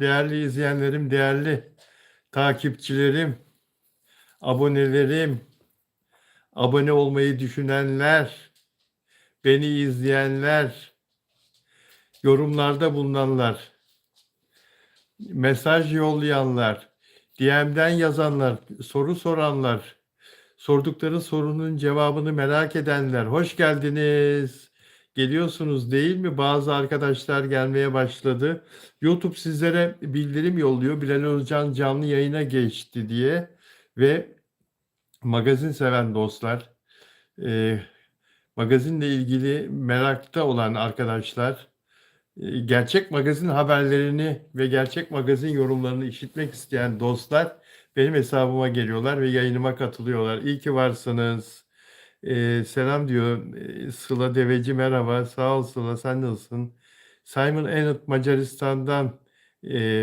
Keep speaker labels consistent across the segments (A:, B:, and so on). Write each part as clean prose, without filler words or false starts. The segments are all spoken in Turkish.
A: Değerli izleyenlerim, değerli takipçilerim, abonelerim, abone olmayı düşünenler, beni izleyenler, yorumlarda bulunanlar, mesaj yollayanlar, DM'den yazanlar, soru soranlar, sordukları sorunun cevabını merak edenler, hoş geldiniz. Geliyorsunuz değil mi? Bazı arkadaşlar gelmeye başladı. YouTube sizlere bildirim yolluyor. Bilal Özcan canlı yayına geçti diye ve magazin seven dostlar, e, magazinle ilgili merakta olan arkadaşlar, gerçek magazin haberlerini ve gerçek magazin yorumlarını işitmek isteyen dostlar benim hesabıma geliyorlar ve yayınıma katılıyorlar. İyi ki varsınız. Selam diyor. Sıla Deveci merhaba. Sağ ol Sıla, sen nasılsın? Simon Enot Macaristan'dan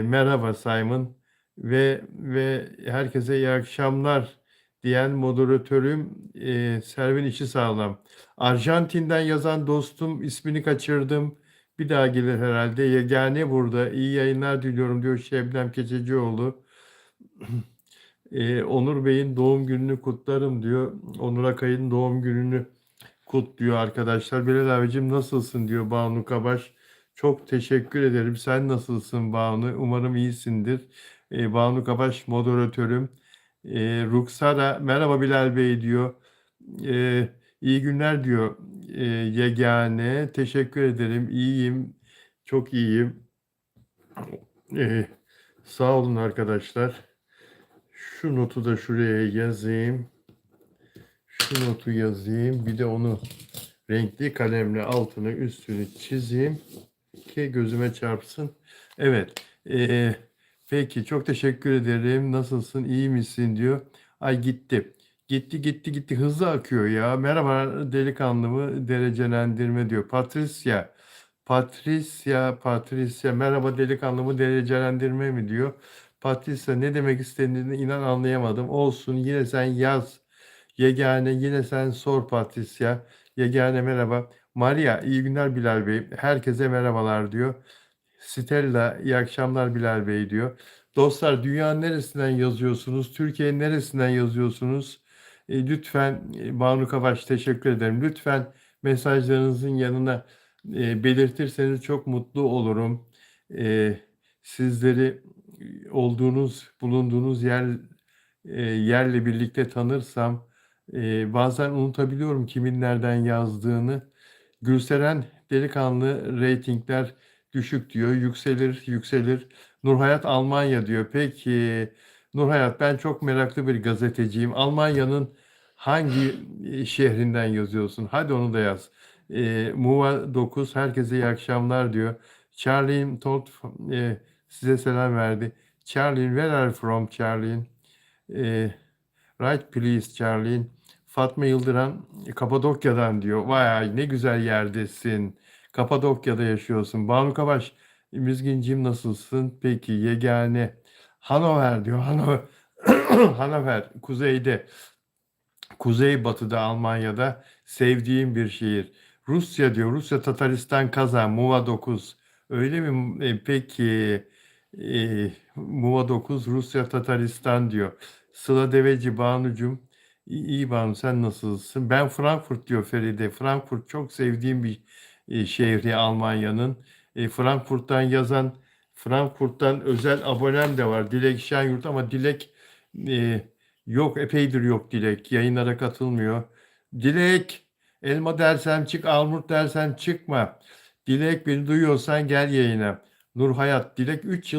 A: merhaba Simon ve herkese iyi akşamlar diyen moderatörüm Servin işi sağlam. Arjantin'den yazan dostum, ismini kaçırdım. Bir daha gelir herhalde. Yegane burada. İyi yayınlar diliyorum diyor Şebnem Keçecioğlu. Onur Bey'in doğum gününü kutlarım diyor. Onur Akay'ın doğum gününü kutluyor arkadaşlar. Bilal abicim nasılsın diyor Banu Kabaş. Çok teşekkür ederim. Sen nasılsın Banu? Umarım iyisindir. Banu Kabaş moderatörüm. Ruksara merhaba Bilal Bey diyor. İyi günler diyor. Yegane teşekkür ederim. İyiyim. Çok iyiyim. Ee, Sağ olun arkadaşlar. Şu notu da şuraya yazayım. Şu notu yazayım. Bir de onu renkli kalemle altını üstünü çizeyim ki gözüme çarpsın. Evet. Peki çok teşekkür ederim. Nasılsın? İyi misin diyor. Ay gitti. Gitti. Hızlı akıyor ya. Merhaba delikanlı mı? Derecelendirme diyor. Patricia. Merhaba delikanlı mı? Derecelendirme mi diyor. Patricia ne demek istediğini inan anlayamadım. Olsun yine sen yaz. Yegane yine sen sor Patricia. Yegane merhaba. Maria iyi günler Bilal Bey. Herkese merhabalar diyor. Stella iyi akşamlar Bilal Bey diyor. Dostlar dünyanın neresinden yazıyorsunuz? Türkiye'nin neresinden yazıyorsunuz? Lütfen Banu Kavaş teşekkür ederim. Lütfen mesajlarınızın yanına belirtirseniz çok mutlu olurum. Sizleri bulunduğunuz yerle birlikte tanırsam bazen unutabiliyorum kimin nereden yazdığını. Gülseren delikanlı reytingler düşük diyor. Yükselir. Nurhayat Almanya diyor. Peki Nurhayat ben çok meraklı bir gazeteciyim. Almanya'nın hangi şehrinden yazıyorsun? Hadi onu da yaz. Muva 9 herkese iyi akşamlar diyor. Charlene told size selam verdi. Charlene where are you from Charlene? E, Right please Charlene. Fatma Yıldıran Kapadokya'dan diyor. Vay ne güzel yerdesin. Kapadokya'da yaşıyorsun. Banu Kabaş, Müzgincim nasılsın? Peki yegane. Hanover diyor. Hanover kuzeyde. Kuzeybatıda Almanya'da sevdiğim bir şehir. Rusya diyor. Rusya Tataristan Kazan Muva 9. Öyle mi? Peki Muva 9 Rusya Tataristan diyor. Sıla Deveci Banucum. İyi Banu sen nasılsın? Ben Frankfurt diyor Feride. Frankfurt çok sevdiğim bir şehri Almanya'nın. Frankfurt'tan özel abonem de var. Dilek Şenyurt ama Dilek e, yok epeydir yok Dilek. Yayınlara katılmıyor. Dilek elma dersem çık, armut dersem çıkma. Dilek beni duyuyorsan gel yayına. Nur Hayat Dilek 3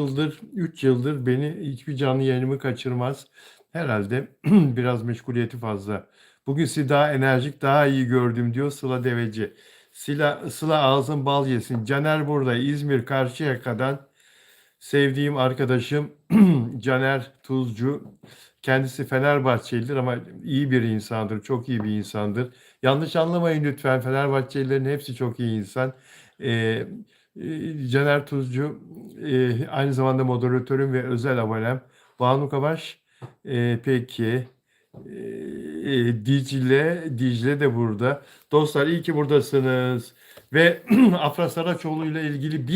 A: yıldır beni hiçbir canlı yayınımı kaçırmaz. Herhalde biraz meşguliyeti fazla. Bugün sizi daha enerjik, daha iyi gördüm diyor Sıla Deveci. Sıla ağzın bal yesin. Caner burada İzmir Karşıyaka'dan sevdiğim arkadaşım Caner Tuzcu. Kendisi Fenerbahçelidir ama iyi bir insandır, çok iyi bir insandır. Yanlış anlamayın lütfen, Fenerbahçelilerin hepsi çok iyi insan. Ee, Caner Tuzcu aynı zamanda moderatörüm ve özel abonem. Banu Kavaş, peki. Dicle de burada. Dostlar iyi ki buradasınız. ve Afra Saraçoğlu ile ilgili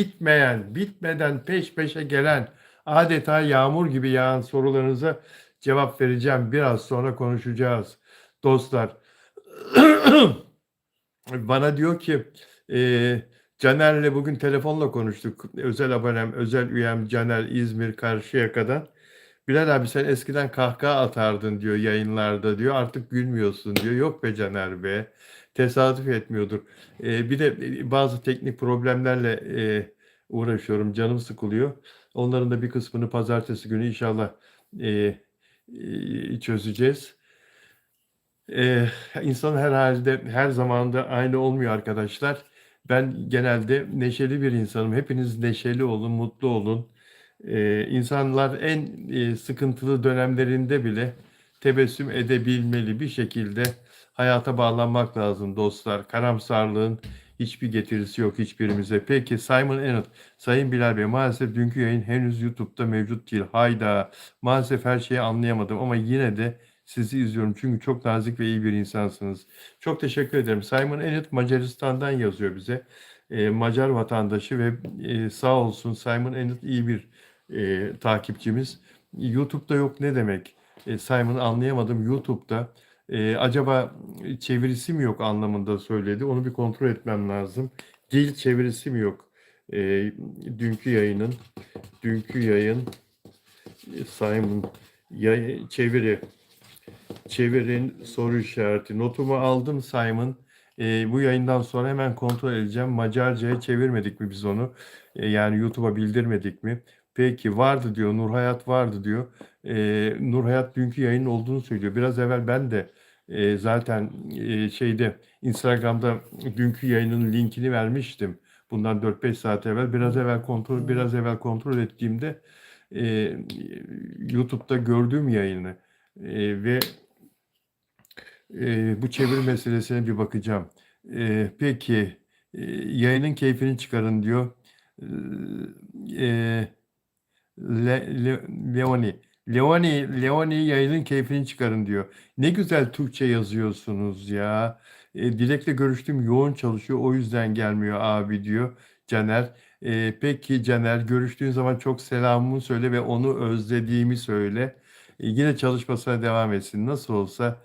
A: bitmeden peş peşe gelen, adeta yağmur gibi yağan sorularınıza cevap vereceğim. Biraz sonra konuşacağız. Dostlar, bana diyor ki Caner'le bugün telefonla konuştuk. Özel abonem, özel üyem Caner İzmir Karşıyaka'dan. Bilal abi sen eskiden kahkaha atardın diyor yayınlarda diyor. Artık gülmüyorsun diyor. Yok be Caner be. Tesadüf etmiyordur. Bir de bazı teknik problemlerle uğraşıyorum. Canım sıkılıyor. Onların da bir kısmını pazartesi günü inşallah e, çözeceğiz. İnsan herhalde her zamanda aynı olmuyor arkadaşlar. Ben genelde neşeli bir insanım. Hepiniz neşeli olun, mutlu olun. İnsanlar en sıkıntılı dönemlerinde bile tebessüm edebilmeli. Bir şekilde hayata bağlanmak lazım dostlar. Karamsarlığın hiçbir getirisi yok hiçbirimize. Peki Simon Enot, Sayın Bilal Bey maalesef dünkü yayın henüz YouTube'da mevcut değil. Hayda, maalesef her şeyi anlayamadım ama yine de sizi izliyorum çünkü çok nazik ve iyi bir insansınız. Çok teşekkür ederim. Simon Enot Macaristan'dan yazıyor bize. Macar vatandaşı ve sağ olsun Simon Enot iyi bir takipçimiz. YouTube'da yok ne demek? Simon anlayamadım. YouTube'da acaba çevirisi mi yok anlamında söyledi. Onu bir kontrol etmem lazım. Dil çevirisi mi yok? E, dünkü yayın Simon çeviri. Çevirin soru işareti. Notumu aldım Simon. Bu yayından sonra hemen kontrol edeceğim. Macarca'ya çevirmedik mi biz onu? Yani YouTube'a bildirmedik mi? Peki vardı diyor. Nurhayat vardı diyor. Nurhayat dünkü yayın olduğunu söylüyor. Biraz evvel ben de zaten şeyde Instagram'da dünkü yayının linkini vermiştim. Bundan 4-5 saat evvel. Biraz evvel kontrol ettiğimde e, YouTube'da gördüğüm yayını ve bu çeviri meselesine bir bakacağım. Peki, yayının keyfini çıkarın diyor. Eee, Leoni. Leoni yayının keyfini çıkarın diyor. Ne güzel Türkçe yazıyorsunuz ya. Dilek'le görüştüm yoğun çalışıyor o yüzden gelmiyor abi diyor Caner. Peki Caner görüştüğün zaman çok selamımı söyle ve onu özlediğimi söyle. Yine çalışmasına devam etsin. Nasıl olsa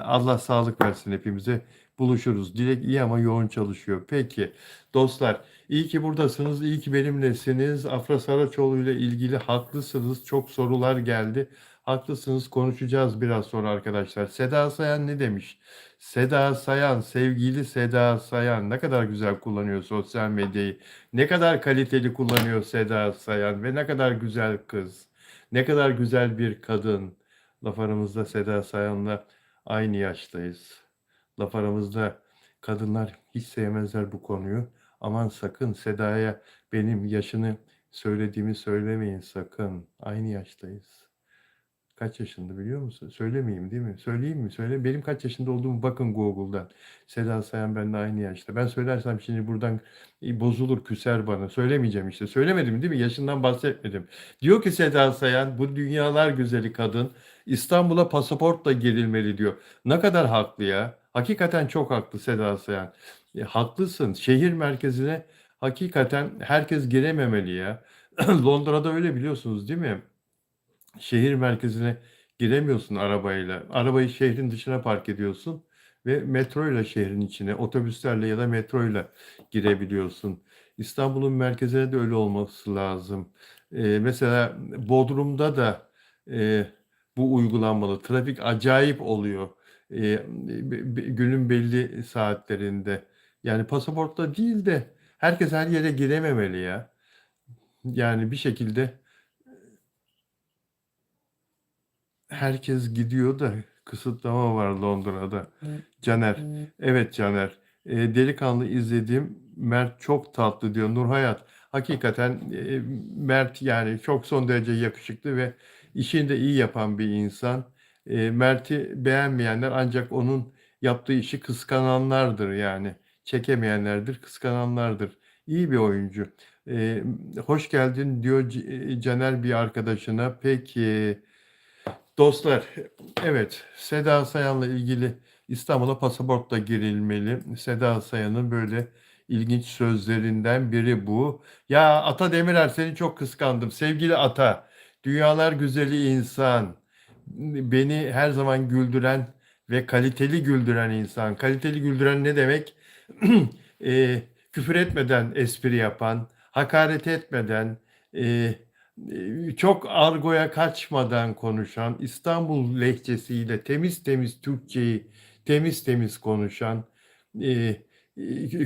A: Allah sağlık versin hepimize. Buluşuruz. Dilek iyi ama yoğun çalışıyor. Peki dostlar iyi ki buradasınız. İyi ki benimlesiniz. Afra Saraçoğlu ile ilgili haklısınız. Çok sorular geldi. Haklısınız. Konuşacağız biraz sonra arkadaşlar. Seda Sayan ne demiş? Seda Sayan, sevgili Seda Sayan ne kadar güzel kullanıyor sosyal medyayı. Ne kadar kaliteli kullanıyor Seda Sayan ve ne kadar güzel kız. Ne kadar güzel bir kadın. Laf aramızda Seda Sayan'la aynı yaştayız. Laf aramızda kadınlar hiç sevmezler bu konuyu. Aman sakın Seda'ya benim yaşını söylediğimi söylemeyin sakın. Aynı yaştayız. Kaç yaşında biliyor musun? Söylemeyeyim değil mi? Söyleyeyim mi? Söyle. Benim kaç yaşında olduğumu bakın Google'dan. Seda Sayan benimle aynı yaşta. Ben söylersem şimdi buradan bozulur, küser bana. Söylemeyeceğim işte. Söylemedim değil mi? Yaşından bahsetmedim. Diyor ki Seda Sayan, bu dünyalar güzeli kadın İstanbul'a pasaportla girilmeli diyor. Ne kadar haklı ya. Hakikaten çok haklı Seda Sayan. Haklısın. Şehir merkezine hakikaten herkes girememeli ya. Londra'da öyle biliyorsunuz değil mi? Şehir merkezine giremiyorsun arabayla. Arabayı şehrin dışına park ediyorsun ve metroyla şehrin içine, otobüslerle ya da metroyla girebiliyorsun. İstanbul'un merkezine de öyle olması lazım. Mesela Bodrum'da da bu uygulanmalı. Trafik acayip oluyor. Günün belli saatlerinde. Yani pasaportla değil de herkes her yere girememeli ya. Yani bir şekilde herkes gidiyor da kısıtlama var Londra'da. Caner. Evet Caner. Delikanlı izlediğim Mert çok tatlı diyor Nurhayat. Hakikaten Mert yani çok son derece yakışıklı ve işini de iyi yapan bir insan. Mert'i beğenmeyenler ancak onun yaptığı işi kıskananlardır yani. Çekemeyenlerdir, kıskananlardır. İyi bir oyuncu. E, Hoş geldin diyor Caner bir arkadaşına. Peki. Dostlar, evet Seda Sayan'la ilgili İstanbul'a pasaportla girilmeli. Seda Sayan'ın böyle ilginç sözlerinden biri bu. Ya Ata Demirer, seni çok kıskandım. Sevgili Ata, dünyalar güzeli insan, beni her zaman güldüren ve kaliteli güldüren insan. Kaliteli güldüren ne demek? Küfür etmeden espri yapan, hakaret etmeden, eee, çok argoya kaçmadan konuşan, İstanbul lehçesiyle temiz temiz Türkçeyi temiz temiz konuşan, eee,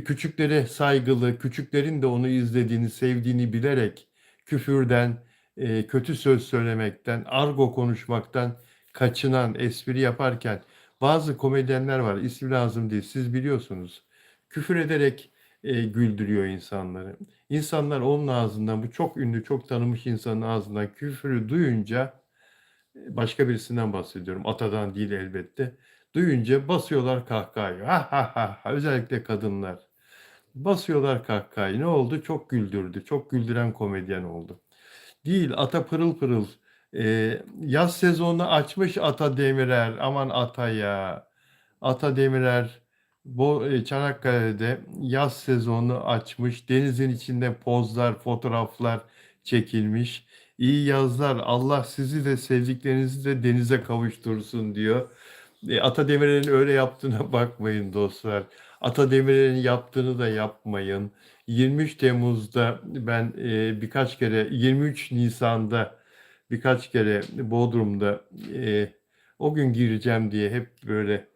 A: küçüklere saygılı, küçüklerin de onu izlediğini, sevdiğini bilerek küfürden, kötü söz söylemekten, argo konuşmaktan kaçınan, espri yaparken bazı komedyenler var, ismi lazım değil, siz biliyorsunuz. Küfür ederek, güldürüyor insanları. İnsanlar onun ağzından, bu çok ünlü, çok tanınmış insanın ağzından küfürü duyunca, başka birisinden bahsediyorum, Ata'dan değil elbette. Duyunca basıyorlar kahkahayı. Ha ha ha ha. Özellikle kadınlar. Basıyorlar kahkahayı. Ne oldu? Çok güldürdü. Çok güldüren komedyen oldu. Değil, Ata pırıl pırıl. Yaz sezonunu açmış Ata Demirer. Aman Ata ya. Ata Demirer Çanakkale'de yaz sezonunu açmış. Denizin içinde pozlar, fotoğraflar çekilmiş. İyi yazlar. Allah sizi de sevdiklerinizi de denize kavuştursun diyor. Ata Demirer'in öyle yaptığına bakmayın dostlar. Ata Demirer'in yaptığını da yapmayın. 23 Temmuz'da ben birkaç kere, 23 Nisan'da birkaç kere Bodrum'da o gün gireceğim diye hep böyle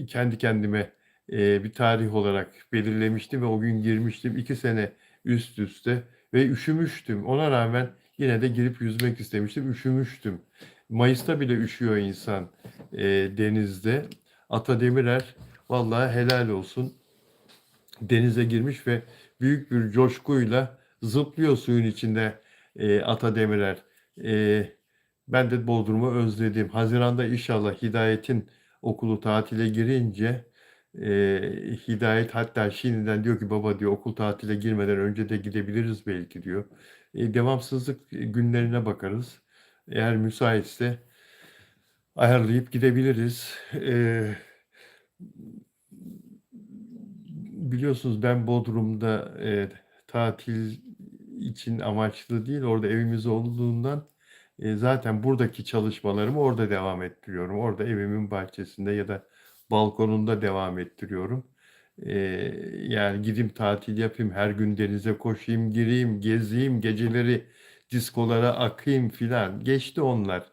A: kendi kendime bir tarih olarak belirlemiştim ve o gün girmiştim 2 sene üst üste ve üşümüştüm. Ona rağmen yine de girip yüzmek istemiştim. Üşümüştüm. Mayıs'ta bile üşüyor insan denizde. Ata Demirer vallahi helal olsun. Denize girmiş ve büyük bir coşkuyla zıplıyor suyun içinde Ata Demirer. Ben de Bodrum'u özledim. Haziranda inşallah Hidayet'in okulu tatile girince Hidayet hatta şimdiden diyor ki baba diyor okul tatile girmeden önce de gidebiliriz belki diyor. Devamsızlık günlerine bakarız. Eğer müsaitse ayarlayıp gidebiliriz. Biliyorsunuz ben Bodrum'da tatil için amaçlı değil, orada evimiz olduğundan zaten buradaki çalışmalarımı orada devam ettiriyorum. Orada evimin bahçesinde ya da balkonunda devam ettiriyorum. E, Yani gideyim tatil yapayım, her gün denize koşayım, gireyim, gezeyim, geceleri diskolara akayım filan. Geçti onlar.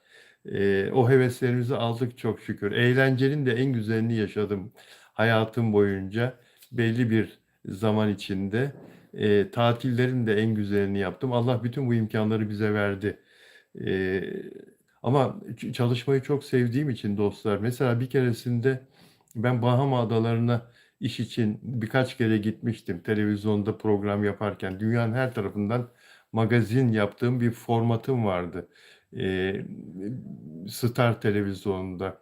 A: O heveslerimizi aldık çok şükür. Eğlencenin de en güzelini yaşadım hayatım boyunca belli bir zaman içinde. Tatillerin de en güzelini yaptım. Allah bütün bu imkanları bize verdi. Eee, Ama çalışmayı çok sevdiğim için dostlar, mesela bir keresinde ben Bahama Adalarına iş için birkaç kere gitmiştim. Televizyonda program yaparken dünyanın her tarafından magazin yaptığım bir formatım vardı. Eee, Star Televizyonu'nda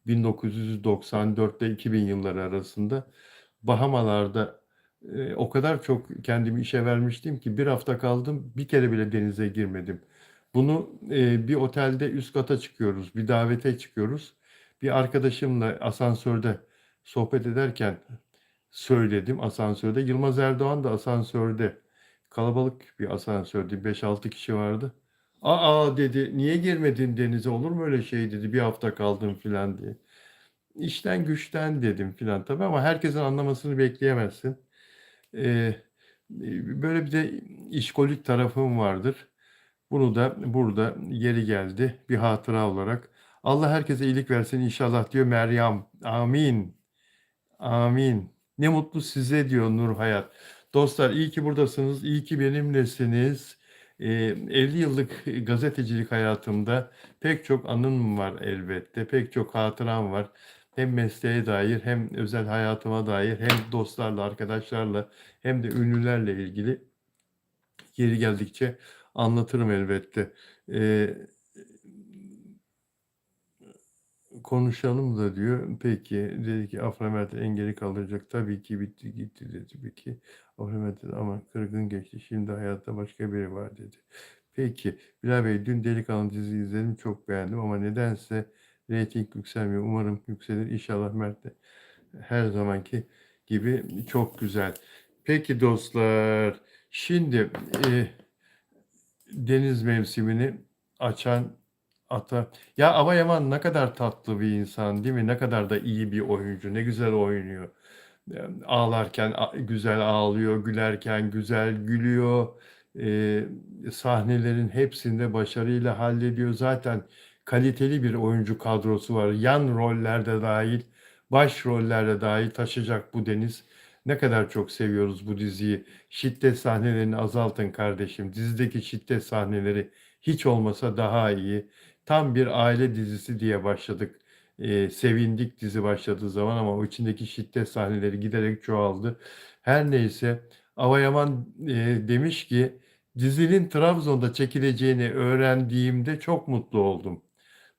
A: 1994 ile 2000 yılları arasında Bahamalar'da o kadar çok kendimi işe vermiştim ki bir hafta kaldım, bir kere bile denize girmedim. Bunu bir otelde üst kata çıkıyoruz, bir davete çıkıyoruz. Bir arkadaşımla asansörde sohbet ederken söyledim asansörde. Yılmaz Erdoğan da asansörde. Kalabalık bir asansörde 5-6 kişi vardı. Aa dedi, niye girmedin denize, olur mu öyle şey dedi, bir hafta kaldım filan diye. İşten güçten dedim filan tabii ama herkesin anlamasını bekleyemezsin. Eee, Böyle bir de işkolik tarafım vardır. Bunu da burada yeri geldi bir hatıra olarak. Allah herkese iyilik versin inşallah diyor Meryem. Amin. Amin. Ne mutlu size diyor Nur Hayat. Dostlar iyi ki buradasınız, iyi ki benimlesiniz. 50 yıllık gazetecilik hayatımda pek çok anım var elbette, pek çok hatıram var. Hem mesleğe dair hem özel hayatıma dair hem dostlarla, arkadaşlarla hem de ünlülerle ilgili yeri geldikçe anlatırım elbette. Eee Konuşalım da diyor. Peki dedi ki Afra Mert engeli kalacak. Tabii ki bitti gitti dedi. Peki Afra Mert dedi ama kırgın geçti. Şimdi hayatta başka biri var dedi. Peki Bilal Bey dün Delikanlı dizi izledim. Çok beğendim ama nedense reyting yükselmiyor. Umarım yükselir. İnşallah Mert de her zamanki gibi çok güzel. Peki dostlar, şimdi deniz mevsimini açan ya Ava Yaman ne kadar tatlı bir insan değil mi? Ne kadar da iyi bir oyuncu. Ne güzel oynuyor. Ağlarken güzel ağlıyor, gülerken güzel gülüyor. Sahnelerin hepsinde başarıyla hallediyor. Zaten kaliteli bir oyuncu kadrosu var. Yan rollerde dahil, baş rollerde dahil taşıyacak bu Deniz. Ne kadar çok seviyoruz bu diziyi. Şiddet sahnelerini azaltın kardeşim. Dizideki şiddet sahneleri hiç olmasa daha iyi. Tam bir aile dizisi diye başladık. Sevindik dizi başladığı zaman ama o içindeki şiddet sahneleri giderek çoğaldı. Her neyse, Ava Yaman demiş ki dizinin Trabzon'da çekileceğini öğrendiğimde çok mutlu oldum.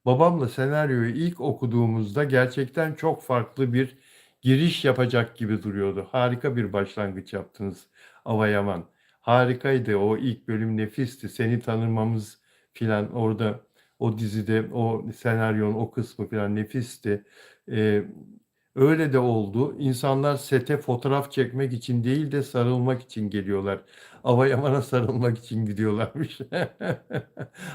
A: Babamla senaryoyu ilk okuduğumuzda gerçekten çok farklı bir giriş yapacak gibi duruyordu. Harika bir başlangıç yaptınız Ava Yaman. Harikaydı. O ilk bölüm nefisti. Seni tanımamız filan orada o dizide o senaryonun o kısmı filan nefisti. Ee, Öyle de oldu. İnsanlar sete fotoğraf çekmek için değil de sarılmak için geliyorlar. Ava Yaman'a sarılmak için gidiyorlarmış.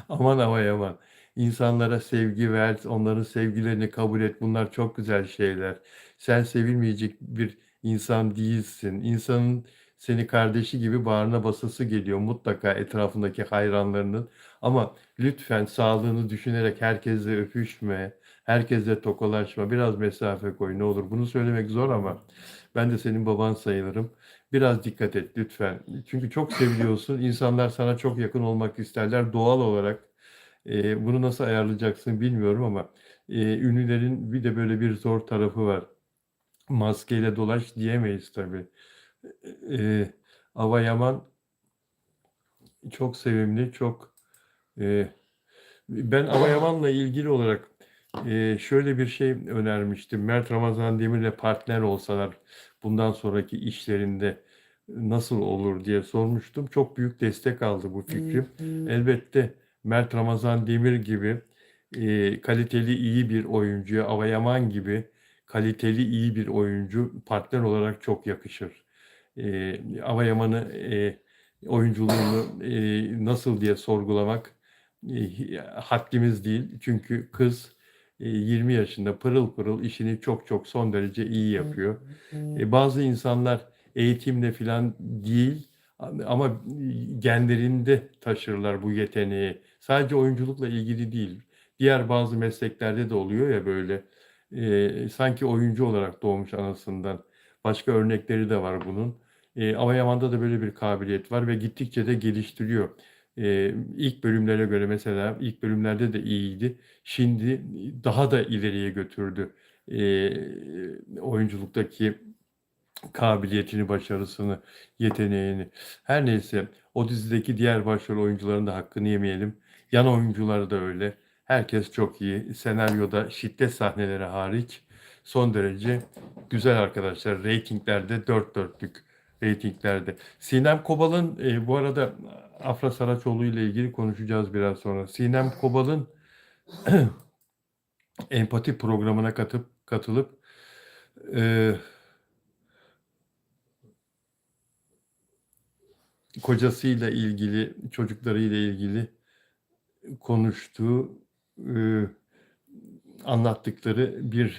A: Aman Ava Yaman. İnsanlara sevgi ver, onların sevgilerini kabul et. Bunlar çok güzel şeyler. Sen sevilmeyecek bir insan değilsin. İnsanın seni kardeşi gibi bağrına basası geliyor mutlaka etrafındaki hayranlarının. Ama lütfen sağlığını düşünerek herkesle öpüşme, herkesle tokalaşma, biraz mesafe koy ne olur. Bunu söylemek zor ama ben de senin baban sayılırım. Biraz dikkat et lütfen. Çünkü çok seviliyorsun. İnsanlar sana çok yakın olmak isterler doğal olarak. Bunu nasıl ayarlayacaksın bilmiyorum ama ünlülerin bir de böyle bir zor tarafı var. Maskeyle dolaş diyemeyiz tabii. Eee Ava Yaman çok sevimli, çok eee, ben Ava Yaman'la ilgili olarak şöyle bir şey önermiştim. Mert Ramazan Demir'le partner olsalar bundan sonraki işlerinde nasıl olur diye sormuştum. Çok büyük destek aldı bu fikrim. Elbette Mert Ramazan Demir gibi kaliteli iyi bir oyuncuya, Ava Yaman gibi kaliteli iyi bir oyuncu partner olarak çok yakışır. Ava Yaman'ı oyunculuğunu nasıl diye sorgulamak haddimiz değil. Çünkü kız 20 yaşında pırıl pırıl işini çok çok son derece iyi yapıyor. Bazı insanlar eğitimle filan değil ama genlerinde taşırlar bu yeteneği. Sadece oyunculukla ilgili değil. Diğer bazı mesleklerde de oluyor ya böyle. Sanki oyuncu olarak doğmuş anasından. Başka örnekleri de var bunun. Ama Yaman'da da böyle bir kabiliyet var ve gittikçe de geliştiriyor. İlk bölümlere göre mesela ilk bölümlerde de iyiydi. Şimdi daha da ileriye götürdü oyunculuktaki kabiliyetini, başarısını, yeteneğini. Her neyse o dizideki diğer başrol oyuncuların da hakkını yemeyelim. Yan oyuncuları da öyle. Herkes çok iyi. Senaryoda şiddet sahneleri hariç son derece güzel arkadaşlar. Reytinglerde dört dörtlük reytinglerde. Sinem Kobal'ın bu arada Afra Saraçoğlu ile ilgili konuşacağız biraz sonra. Sinem Kobal'ın empati programına katılıp e, kocasıyla ilgili, çocuklarıyla ilgili konuştuğu, eee, anlattıkları bir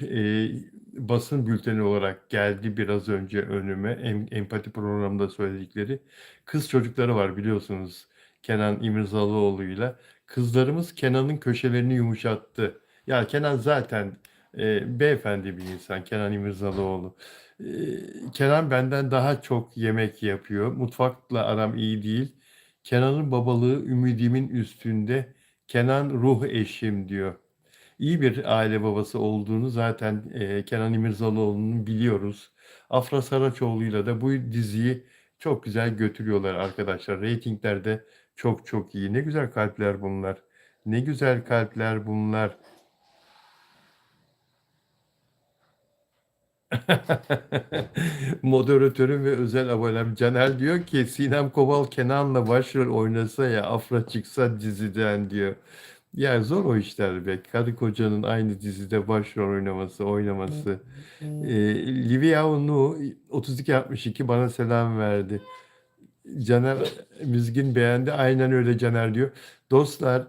A: basın bülteni olarak geldi biraz önce önüme. Empati programında söyledikleri. Kız çocukları var biliyorsunuz Kenan İmirzalıoğlu'yla. Kızlarımız Kenan'ın köşelerini yumuşattı. Ya Kenan zaten beyefendi bir insan Kenan İmirzalıoğlu. Kenan benden daha çok yemek yapıyor. Mutfakla aram iyi değil. Kenan'ın babalığı ümidimin üstünde. Kenan ruh eşim diyor. İyi bir aile babası olduğunu zaten Kenan İmirzalıoğlu'nun biliyoruz. Afra Saraçoğlu'yla da bu diziyi çok güzel götürüyorlar arkadaşlar. Reytinglerde çok çok iyi. Ne güzel kalpler bunlar. Ne güzel kalpler bunlar. Moderatörüm ve özel abonem Caner diyor ki Sinem Kobal Kenan'la başrol oynasa ya Afra çıksa diziden diyor. Ya zor o işler be. Karı kocanın aynı dizide başrol oynaması. Livia Unu 3262 bana selam verdi. Caner Müzgün beğendi. Aynen öyle Caner diyor. Dostlar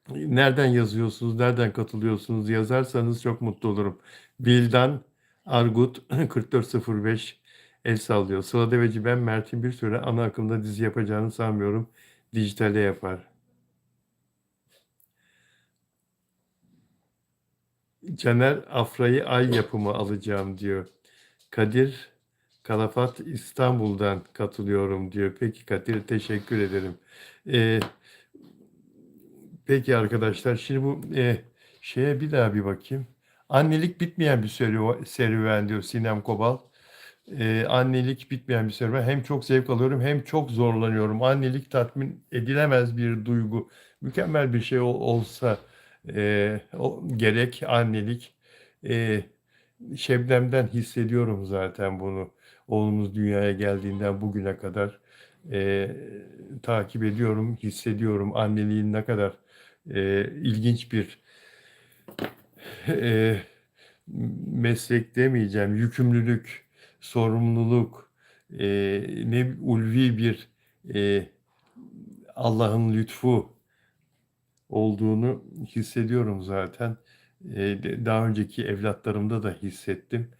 A: nereden yazıyorsunuz, nereden katılıyorsunuz yazarsanız çok mutlu olurum. Bildan Argut 4405 el sallıyor. Sıla Deveci ben Mert'in bir süre ana akımda dizi yapacağını sanmıyorum. Dijitale yapar. Caner Afra'yı Ay yapımı alacağım diyor. Kadir Kalafat İstanbul'dan katılıyorum diyor. Peki Kadir teşekkür ederim. Ee, peki arkadaşlar şimdi bu şeye bir daha bir bakayım. Annelik bitmeyen bir serüven diyor Sinem Kobal. Annelik bitmeyen bir serüven. Hem çok zevk alıyorum hem çok zorlanıyorum. Annelik tatmin edilemez bir duygu. Mükemmel bir şey olsa gerek annelik. E, Şebnem'den hissediyorum zaten bunu. Oğlumuz dünyaya geldiğinden bugüne kadar e, takip ediyorum, hissediyorum anneliğin ne kadar ilginç bir e, meslek demeyeceğim, yükümlülük, sorumluluk, e, ne ulvi bir e, Allah'ın lütfu olduğunu hissediyorum zaten. Daha önceki evlatlarımda da hissettim.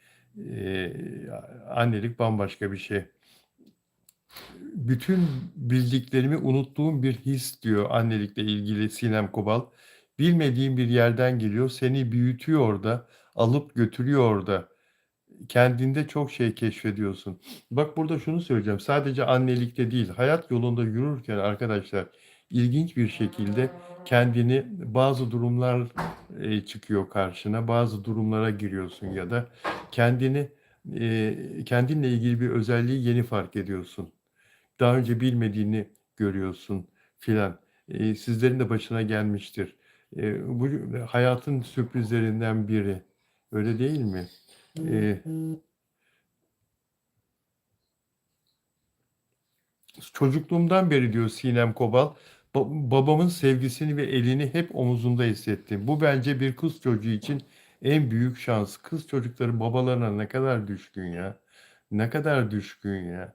A: E, Annelik bambaşka bir şey. Bütün bildiklerimi unuttuğum bir his diyor annelikle ilgili Sinem Kobal. Bilmediğin bir yerden geliyor, seni büyütüyor da, alıp götürüyor da. Kendinde çok şey keşfediyorsun. Bak burada şunu söyleyeceğim. Sadece annelikte değil, hayat yolunda yürürken arkadaşlar ilginç bir şekilde kendini bazı durumlar çıkıyor karşına, bazı durumlara giriyorsun ya da kendini kendinle ilgili bir özelliği yeni fark ediyorsun. Daha önce bilmediğini görüyorsun filan. Sizlerin de başına gelmiştir. Bu hayatın sürprizlerinden biri. Öyle değil mi? E, Çocukluğumdan beri diyor Sinem Kobal, babamın sevgisini ve elini hep omuzunda hissettim. Bu bence bir kız çocuğu için en büyük şans. Kız çocukları babalarına ne kadar düşkün ya. Ne kadar düşkün ya.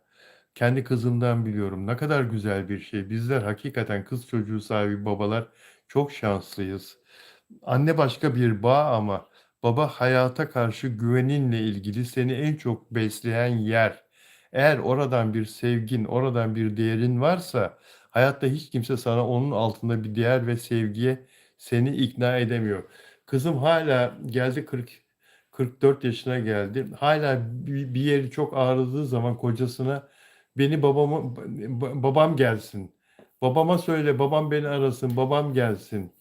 A: Kendi kızımdan biliyorum. Ne kadar güzel bir şey. Bizler hakikaten kız çocuğu sahibi babalar çok şanslıyız. Anne başka bir bağ ama baba hayata karşı güveninle ilgili seni en çok besleyen yer. Eğer oradan bir sevgin, oradan bir değerin varsa hayatta hiç kimse sana onun altında bir değer ve sevgiye seni ikna edemiyor. Kızım hala geldi 44 yaşına geldi. Hala bir yeri çok ağrıdığı zaman kocasına babam gelsin. Babama söyle, babam beni arasın, babam gelsin.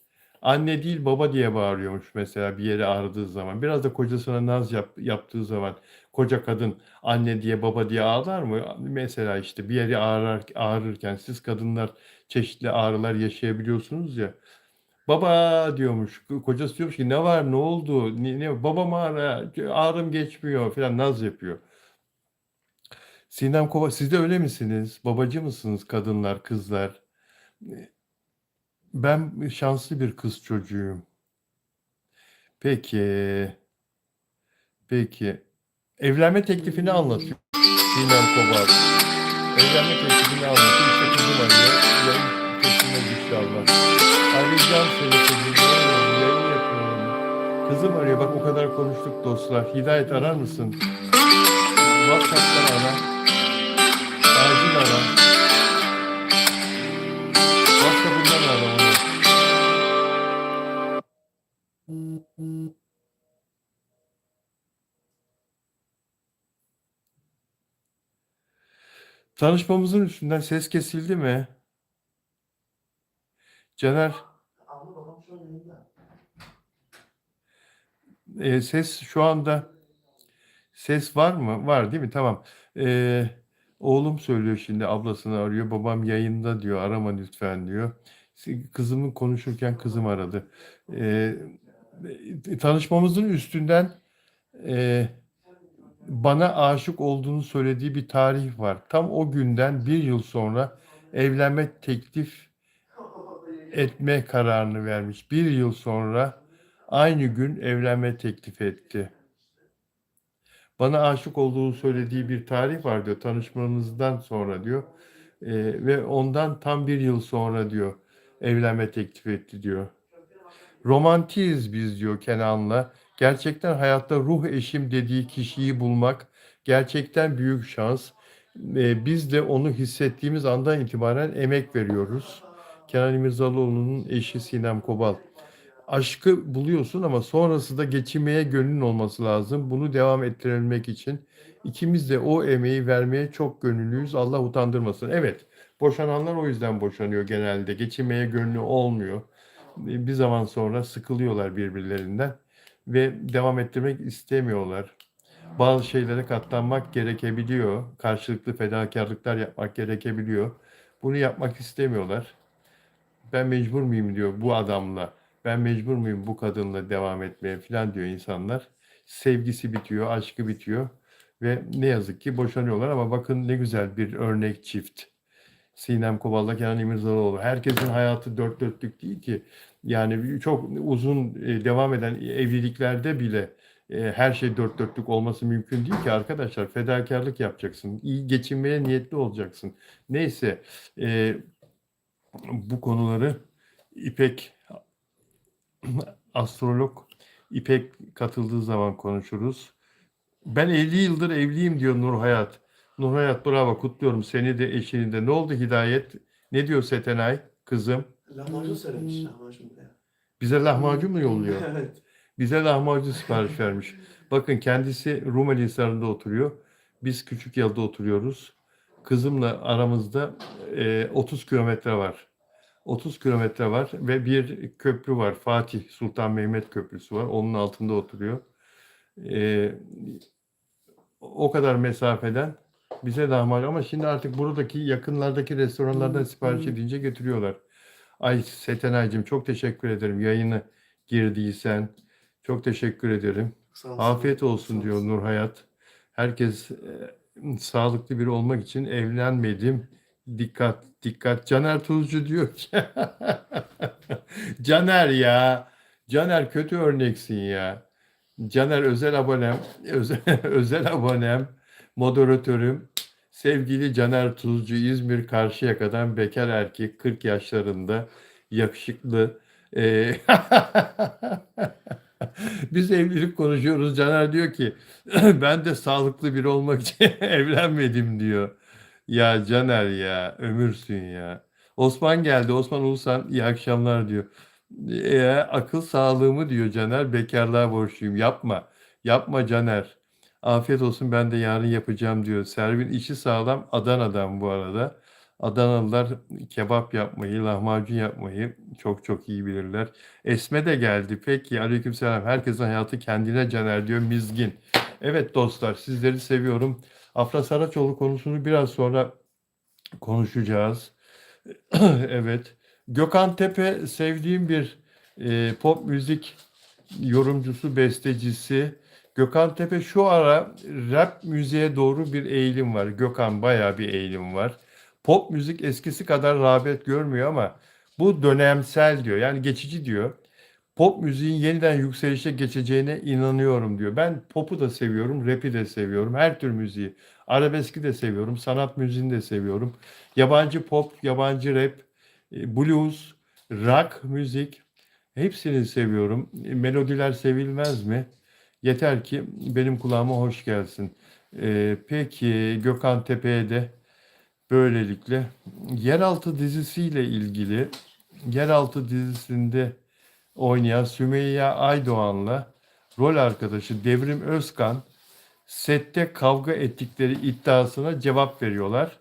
A: Anne değil baba diye bağırıyormuş mesela bir yere ağrıdığı zaman. Biraz da kocasına naz yaptığı zaman koca kadın anne diye baba diye ağlar mı? Mesela işte bir yeri ağrırken siz kadınlar çeşitli ağrılar yaşayabiliyorsunuz ya. Baba diyormuş. Kocası diyormuş ki ne var ne oldu? Babam ağrım geçmiyor falan naz yapıyor. Sinem Kova siz de öyle misiniz? Babacı mısınız kadınlar, kızlar? Ben şanslı bir kız çocuğuyum. Peki. Peki. Evlenme teklifini anlatıyor Sinem Kobal. Evlenme teklifini anlatıyor. İşte kızım arıyor. Yayın kesilmez inşallah. Arayacağım seni kızım. Yayın yapıyorum. Kızım arıyor. Bak o kadar konuştuk dostlar. Hidayet arar mısın? WhatsApp'tan ara. Acil ara. WhatsApp'ından ara onu. Tanışmamızın üstünden ses kesildi mi? Caner, ses şu anda ses var mı? Var değil mi? Tamam. E, Oğlum söylüyor şimdi ablasını arıyor. Babam yayında diyor. Arama lütfen diyor. Kızımın konuşurken kızım aradı. E, Tanışmamızın üstünden e, bana aşık olduğunu söylediği bir tarih var. Tam o günden bir yıl sonra evlenme teklif etme kararını vermiş. 1 yıl sonra aynı gün evlenme teklif etti. Bana aşık olduğunu söylediği bir tarih var diyor, tanışmamızdan sonra diyor. Ve ondan tam 1 yıl sonra diyor evlenme teklif etti diyor. Romantiyiz biz diyor Kenan'la. Gerçekten hayatta ruh eşim dediği kişiyi bulmak gerçekten büyük şans. Biz de onu hissettiğimiz andan itibaren emek veriyoruz. Kenan İmirzalıoğlu'nun eşi Sinem Kobal. Aşkı buluyorsun ama sonrasında geçinmeye gönlün olması lazım. Bunu devam ettirebilmek için ikimiz de o emeği vermeye çok gönüllüyüz. Allah utandırmasın. Evet, boşananlar o yüzden boşanıyor genelde. Geçinmeye gönlü olmuyor. Bir zaman sonra sıkılıyorlar birbirlerinden ve devam ettirmek istemiyorlar. Bazı şeylere katlanmak gerekebiliyor. Karşılıklı fedakarlıklar yapmak gerekebiliyor. Bunu yapmak istemiyorlar. Ben mecbur muyum diyor bu adamla. Ben mecbur muyum bu kadınla devam etmeye falan diyor insanlar. Sevgisi bitiyor, aşkı bitiyor ve ne yazık ki boşanıyorlar ama bakın ne güzel bir örnek çift. Sinem Kobal'la Kenan İmirzalıoğlu. Herkesin hayatı dört dörtlük değil ki. Yani çok uzun devam eden evliliklerde bile her şey dört dörtlük olması mümkün değil ki arkadaşlar. Fedakarlık yapacaksın. İyi geçinmeye niyetli olacaksın. Neyse bu konuları İpek astrolog İpek katıldığı zaman konuşuruz. Ben 50 yıldır evliyim diyor Nur Hayat. Nur Hayat bravo, kutluyorum seni de eşini de. Ne oldu Hidayet? Ne diyor Setenay kızım?
B: Lahmacun söylemiş, lahmacun buraya.
A: Bize lahmacun mu yolluyor?
B: Evet.
A: Bize lahmacun sipariş vermiş. Bakın kendisi Rumeli Hisarı'nda oturuyor. Biz Küçükyal'da oturuyoruz. Kızımla aramızda 30 kilometre var. 30 kilometre var ve bir köprü var. Fatih Sultan Mehmet Köprüsü var. Onun altında oturuyor. Ee, O kadar mesafeden bize lahmacun ama şimdi artık buradaki yakınlardaki restoranlardan sipariş edince getiriyorlar. Ay Setenay'cığım çok teşekkür ederim. Yayını girdiysen çok teşekkür ederim.
B: Sağ ol,
A: Afiyet
B: sağ ol,
A: olsun
B: sağ
A: diyor
B: ol.
A: Nur Hayat. Herkes sağlıklı biri olmak için evlenmedim. Dikkat, dikkat. Caner Tuzcu diyor ki Caner ya. Caner kötü örneksin ya. Caner özel abonem, özel abonem, moderatörüm. Sevgili Caner Tuzcu, İzmir Karşıyaka'dan bekar erkek, 40 yaşlarında, yakışıklı. Ee, Biz evlilik konuşuyoruz. Caner diyor ki ben de sağlıklı biri olmak için evlenmedim diyor. Ya Caner ya, ömürsün ya. Osman geldi. Osman Ulusan iyi akşamlar diyor. Akıl sağlığımı diyor Caner bekarlığa borçluyum. Yapma. Yapma Caner. Afiyet olsun ben de yarın yapacağım diyor. Servin işi sağlam Adana'dan bu arada. Adanalılar kebap yapmayı, lahmacun yapmayı çok çok iyi bilirler. Esme de geldi. Peki aleykümselam. Herkesin hayatı kendine Caner diyor Mizgin. Evet dostlar sizleri seviyorum. Afra Saraçoğlu konusunu biraz sonra konuşacağız. Evet. Gökhan Tepe sevdiğim bir pop müzik yorumcusu, bestecisi. Gökhan Tepe şu ara rap müziğe doğru bir eğilim var. Gökhan bayağı bir eğilim var. Pop müzik eskisi kadar rağbet görmüyor ama bu dönemsel diyor. Yani geçici diyor. Pop müziğin yeniden yükselişe geçeceğine inanıyorum diyor. Ben pop'u da seviyorum, rap'i de seviyorum, her tür müziği. Arabeski de seviyorum, sanat müziğini de seviyorum. Yabancı pop, yabancı rap, blues, rock müzik hepsini seviyorum. Melodiler sevilmez mi? Yeter ki benim kulağıma hoş gelsin. Peki Gökhan Tepe'ye de böylelikle Yeraltı dizisiyle ilgili Yeraltı dizisinde oynayan Sümeyye Aydoğan'la rol arkadaşı Devrim Özkan sette kavga ettikleri iddiasına cevap veriyorlar.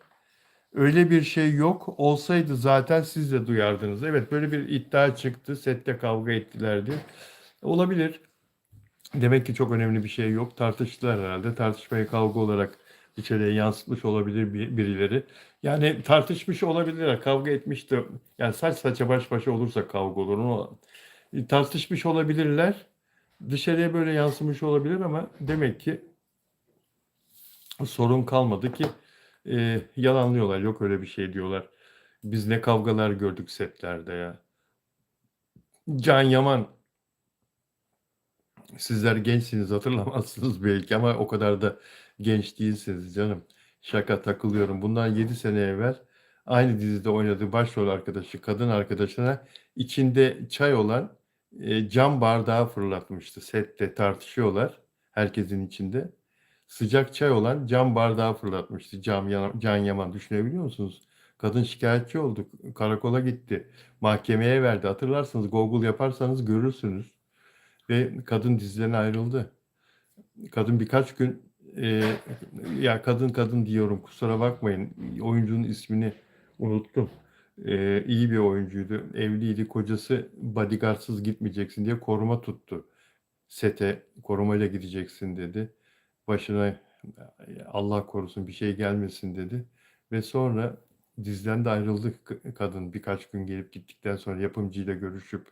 A: Öyle bir şey yok. Olsaydı zaten siz de duyardınız. Evet böyle bir iddia çıktı. Sette kavga ettiler diye. Olabilir. Demek ki çok önemli bir şey yok. Tartıştılar herhalde. Tartışmayı kavga olarak içeriye yansıtmış olabilir birileri. Yani tartışmış olabilirler. Kavga etmiş de yani saç saça baş başa olursa kavga olur. Onu tartışmış olabilirler. Dışarıya böyle yansımış olabilir ama demek ki sorun kalmadı ki yalanlıyorlar. Yok öyle bir şey diyorlar. Biz ne kavgalar gördük setlerde ya. Can Yaman. Sizler gençsiniz, hatırlamazsınız belki ama o kadar da genç değilsiniz canım. Şaka, takılıyorum. Bundan 7 sene evvel aynı dizide oynadığı başrol arkadaşı, kadın arkadaşına içinde çay olan cam bardağı fırlatmıştı. Sette tartışıyorlar herkesin içinde. Sıcak çay olan cam bardağı fırlatmıştı Can Yaman. Düşünebiliyor musunuz? Kadın şikayetçi oldu. Karakola gitti. Mahkemeye verdi. Hatırlarsınız, Google yaparsanız görürsünüz. Ve kadın diziden ayrıldı. Kadın birkaç gün ya kadın diyorum, kusura bakmayın, oyuncunun ismini unuttum. İyi bir oyuncuydu. Evliydi. Kocası bodyguardsız gitmeyeceksin diye koruma tuttu. Sete korumayla gideceksin dedi. Başına Allah korusun bir şey gelmesin dedi. Ve sonra diziden de ayrıldı kadın, birkaç gün gelip gittikten sonra yapımcıyla görüşüp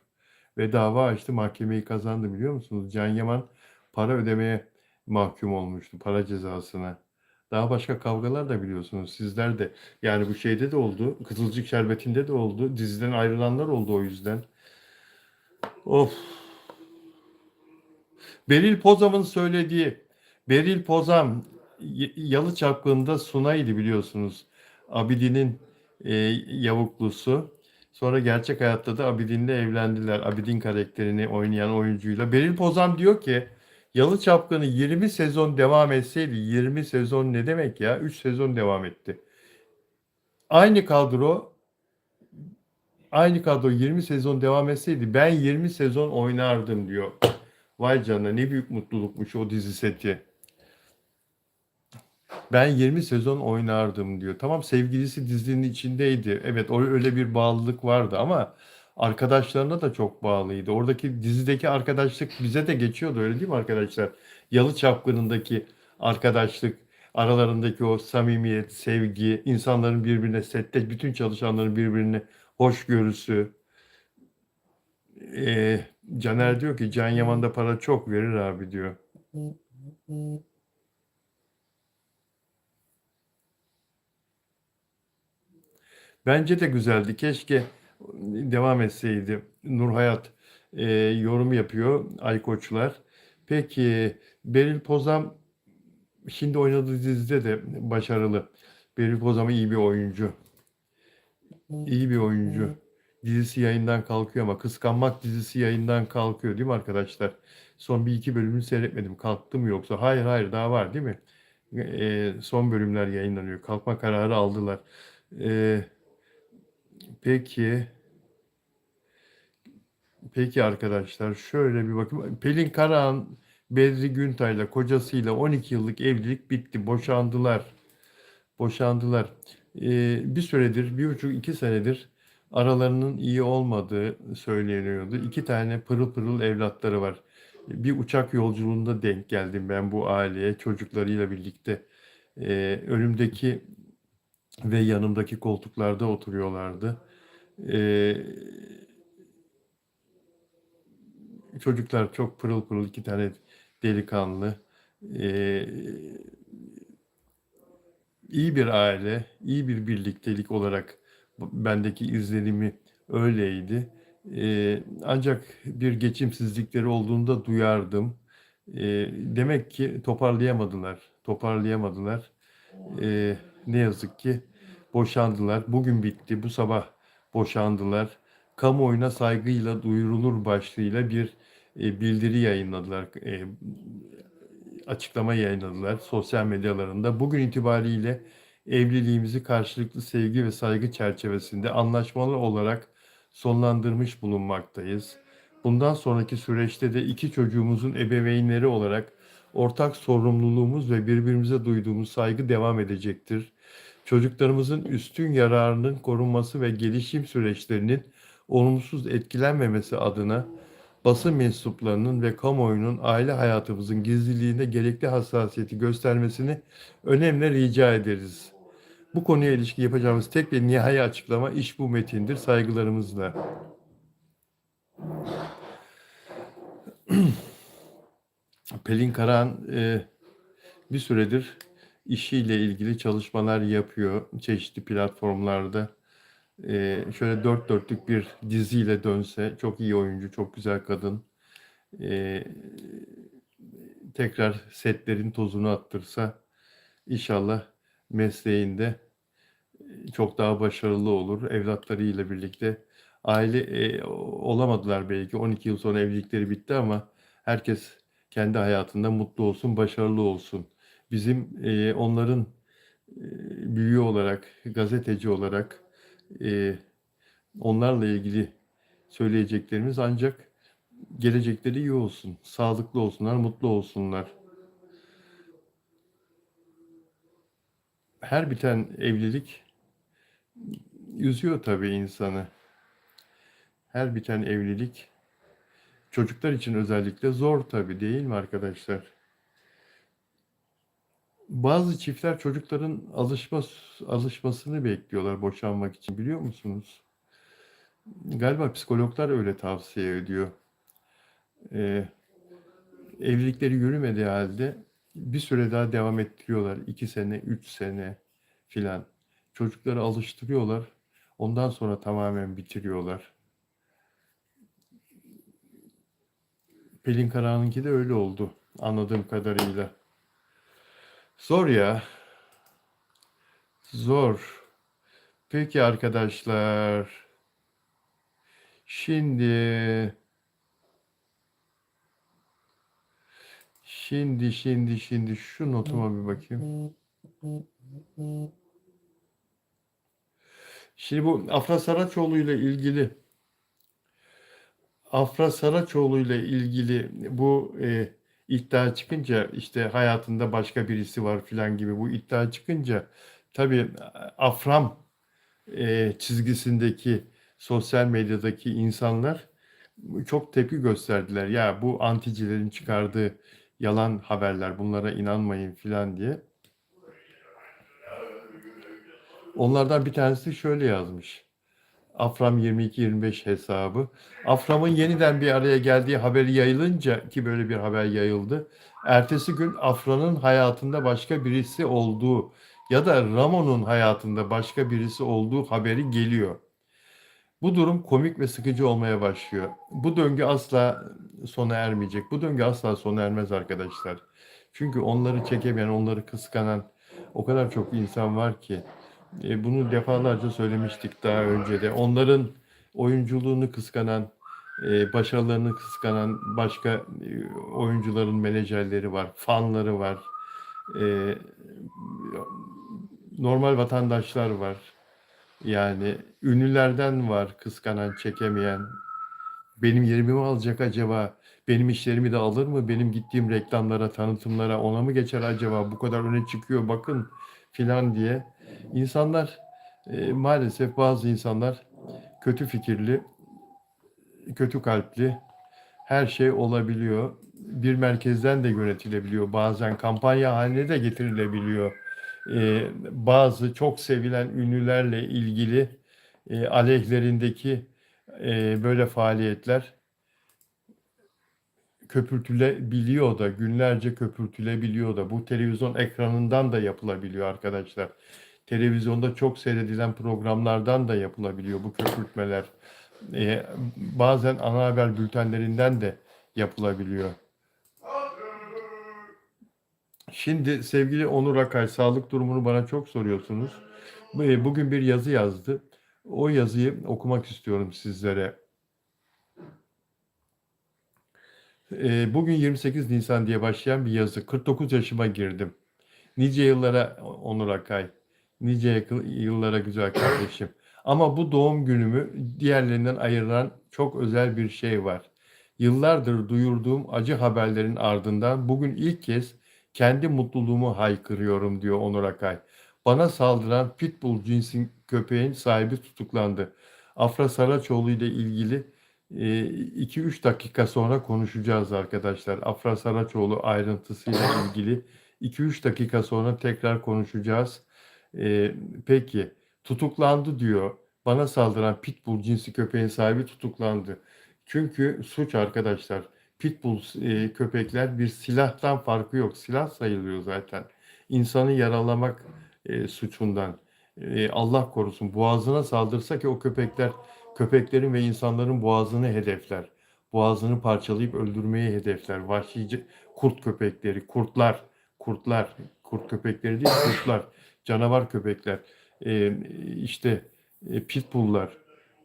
A: ve dava açtı, mahkemeyi kazandı, biliyor musunuz? Can Yaman para ödemeye mahkum olmuştu, para cezasına. Daha başka kavgalar da biliyorsunuz sizler de. Yani bu şeyde de oldu, Kızılcık Şerbeti'nde de oldu. Diziden ayrılanlar oldu o yüzden. Of. Beril Pozam'ın söylediği, Beril Pozam Yalı Çapkını'nda Sunay'dı, biliyorsunuz. Abidin'in yavuklusu. Sonra gerçek hayatta da Abidin'le evlendiler. Abidin karakterini oynayan oyuncuyla. Beril Pozam diyor ki Yalı Çapkını 20 sezon devam etseydi, 20 sezon ne demek ya? 3 sezon devam etti. Aynı kadro Aynı kadro 20 sezon devam etseydi ben 20 sezon oynardım diyor. Vay canına, ne büyük mutlulukmuş o dizi seti. Ben 20 sezon oynardım diyor. Tamam, sevgilisi dizinin içindeydi. Evet, öyle bir bağlılık vardı ama arkadaşlarına da çok bağlıydı. Oradaki dizideki arkadaşlık bize de geçiyordu, öyle değil mi arkadaşlar? Yalı Çapkını'ndaki arkadaşlık, aralarındaki o samimiyet, sevgi, insanların birbirine, sette bütün çalışanların birbirine hoşgörüsü. Caner diyor ki Can Yaman'da para çok verir abi diyor. Bence de güzeldi. Keşke devam etseydi. Nur Hayat yorum yapıyor, Aykoçlar. Peki Beril Pozam şimdi oynadığı dizide de başarılı. Beril Pozam iyi bir oyuncu. İyi bir oyuncu. Dizisi yayından kalkıyor ama Kıskanmak dizisi yayından kalkıyor değil mi arkadaşlar? Son bir iki bölümünü seyretmedim. Kalktı mı yoksa? Hayır hayır, daha var değil mi? Son bölümler yayınlanıyor. Kalkma kararı aldılar. E, peki. Peki arkadaşlar, şöyle bir bakayım. Pelin Karahan, Bedri Güntay'la, kocasıyla 12 yıllık evlilik bitti. Boşandılar. Boşandılar. Bir süredir, 1,5-2 senedir aralarının iyi olmadığı söyleniyordu. İki tane pırıl pırıl evlatları var. Bir uçak yolculuğunda denk geldim ben bu aileye, çocuklarıyla birlikte. Önümdeki ve yanımdaki koltuklarda oturuyorlardı. Ee, Çocuklar çok pırıl pırıl, iki tane delikanlı. Ee, iyi bir aile, iyi bir birliktelik olarak bendeki izlenimi öyleydi. Ancak bir geçimsizlikleri olduğunda duyardım. Demek ki toparlayamadılar. Toparlayamadılar. Ne yazık ki boşandılar. Bugün bitti. Bu sabah boşandılar. Kamuoyuna saygıyla duyurulur başlığıyla bir bildiri yayınladılar. Açıklama yayınladılar sosyal medyalarında. Bugün itibariyle evliliğimizi karşılıklı sevgi ve saygı çerçevesinde anlaşmalı olarak sonlandırmış bulunmaktayız. Bundan sonraki süreçte de iki çocuğumuzun ebeveynleri olarak ortak sorumluluğumuz ve birbirimize duyduğumuz saygı devam edecektir. Çocuklarımızın üstün yararının korunması ve gelişim süreçlerinin olumsuz etkilenmemesi adına basın mensuplarının ve kamuoyunun aile hayatımızın gizliliğine gerekli hassasiyeti göstermesini önemli rica ederiz. Bu konuya ilişkin yapacağımız tek ve nihai açıklama iş bu metindir. Saygılarımızla. Pelin Karahan bir süredir işiyle ilgili çalışmalar yapıyor çeşitli platformlarda. Şöyle dört dörtlük bir diziyle dönse, çok iyi oyuncu, çok güzel kadın. Ee, Tekrar setlerin tozunu attırsa inşallah mesleğinde çok daha başarılı olur. Evlatlarıyla birlikte aile olamadılar belki. 12 yıl sonra evlilikleri bitti ama herkes kendi hayatında mutlu olsun, başarılı olsun. Bizim onların büyüğü olarak, gazeteci olarak e, onlarla ilgili söyleyeceklerimiz ancak gelecekleri iyi olsun, sağlıklı olsunlar, mutlu olsunlar. Her biten evlilik üzüyor tabii insanı. Her biten evlilik çocuklar için özellikle zor tabii, değil mi arkadaşlar? Bazı çiftler çocukların alışmasını bekliyorlar boşanmak için, biliyor musunuz? Galiba psikologlar öyle tavsiye ediyor. Ee, Evlilikleri yürümediği halde bir süre daha devam ettiriyorlar. 2 sene, 3 sene filan. Çocukları alıştırıyorlar. Ondan sonra tamamen bitiriyorlar. Pelin Karahan'ınki de öyle oldu anladığım kadarıyla. Zor ya, zor. Peki arkadaşlar, şimdi, şimdi şu notuma bir bakayım. Şimdi bu Afra Saraçoğlu ile ilgili bu iddia çıkınca, işte hayatında başka birisi var filan gibi bu iddia çıkınca tabii Afram çizgisindeki sosyal medyadaki insanlar çok tepki gösterdiler. Ya bu anticilerin çıkardığı yalan haberler, bunlara inanmayın filan diye. Onlardan bir tanesi şöyle yazmış. Afram 22-25 hesabı. Afram'ın yeniden bir araya geldiği haberi yayılınca, ki böyle bir haber yayıldı, ertesi gün Afra'nın hayatında başka birisi olduğu ya da Ramon'un hayatında başka birisi olduğu haberi geliyor. Bu durum komik ve sıkıcı olmaya başlıyor. Bu döngü asla sona ermeyecek. Bu döngü asla sona ermez arkadaşlar. Çünkü onları çekemeyen, onları kıskanan o kadar çok insan var ki. Bunu defalarca söylemiştik daha önce de. Onların oyunculuğunu kıskanan, başarılarını kıskanan başka oyuncuların menajerleri var, fanları var, e, normal vatandaşlar var. Yani ünlülerden var kıskanan, çekemeyen. Benim yerimi mi alacak acaba? Benim işlerimi de alır mı? Benim gittiğim reklamlara, tanıtımlara ona mı geçer acaba? Bu kadar öne çıkıyor bakın filan diye. İnsanlar maalesef bazı insanlar kötü fikirli, kötü kalpli, her şey olabiliyor. Bir merkezden de yönetilebiliyor. Bazen kampanya haline de getirilebiliyor. Bazı çok sevilen ünlülerle ilgili aleyhlerindeki böyle faaliyetler köpürtülebiliyor da, günlerce köpürtülebiliyor da. Bu televizyon ekranından da yapılabiliyor arkadaşlar. Televizyonda çok seyredilen programlardan da yapılabiliyor bu köpürtmeler. Bazen ana haber bültenlerinden de yapılabiliyor. Şimdi sevgili Onur Akay, sağlık durumunu bana çok soruyorsunuz. Bugün bir yazı yazdı. O yazıyı okumak istiyorum sizlere. Bugün 28 Nisan diye başlayan bir yazı. 49 yaşıma girdim. Nice yıllara Onur Akay. Nice yıllara güzel kardeşim. Ama bu doğum günümü diğerlerinden ayıran çok özel bir şey var. Yıllardır duyurduğum acı haberlerin ardından bugün ilk kez kendi mutluluğumu haykırıyorum diyor Onur Akay. Bana saldıran Pitbull cinsi köpeğin sahibi tutuklandı. Afra Saraçoğlu ile ilgili 2-3 dakika sonra konuşacağız arkadaşlar. Afra Saraçoğlu ayrıntısıyla ilgili 2-3 dakika sonra tekrar konuşacağız. Peki, tutuklandı diyor. Bana saldıran Pitbull cinsi köpeğin sahibi tutuklandı. Çünkü suç arkadaşlar. Pitbull köpekler bir silahtan farkı yok. Silah sayılıyor zaten. İnsanı yaralamak suçundan. Allah korusun boğazına saldırsa ki o köpeklerin ve insanların boğazını hedefler. Boğazını parçalayıp öldürmeyi hedefler. Vahşice kurt köpekleri, kurtlar, kurt köpekleri değil, kurtlar, canavar köpekler, işte pitbulllar,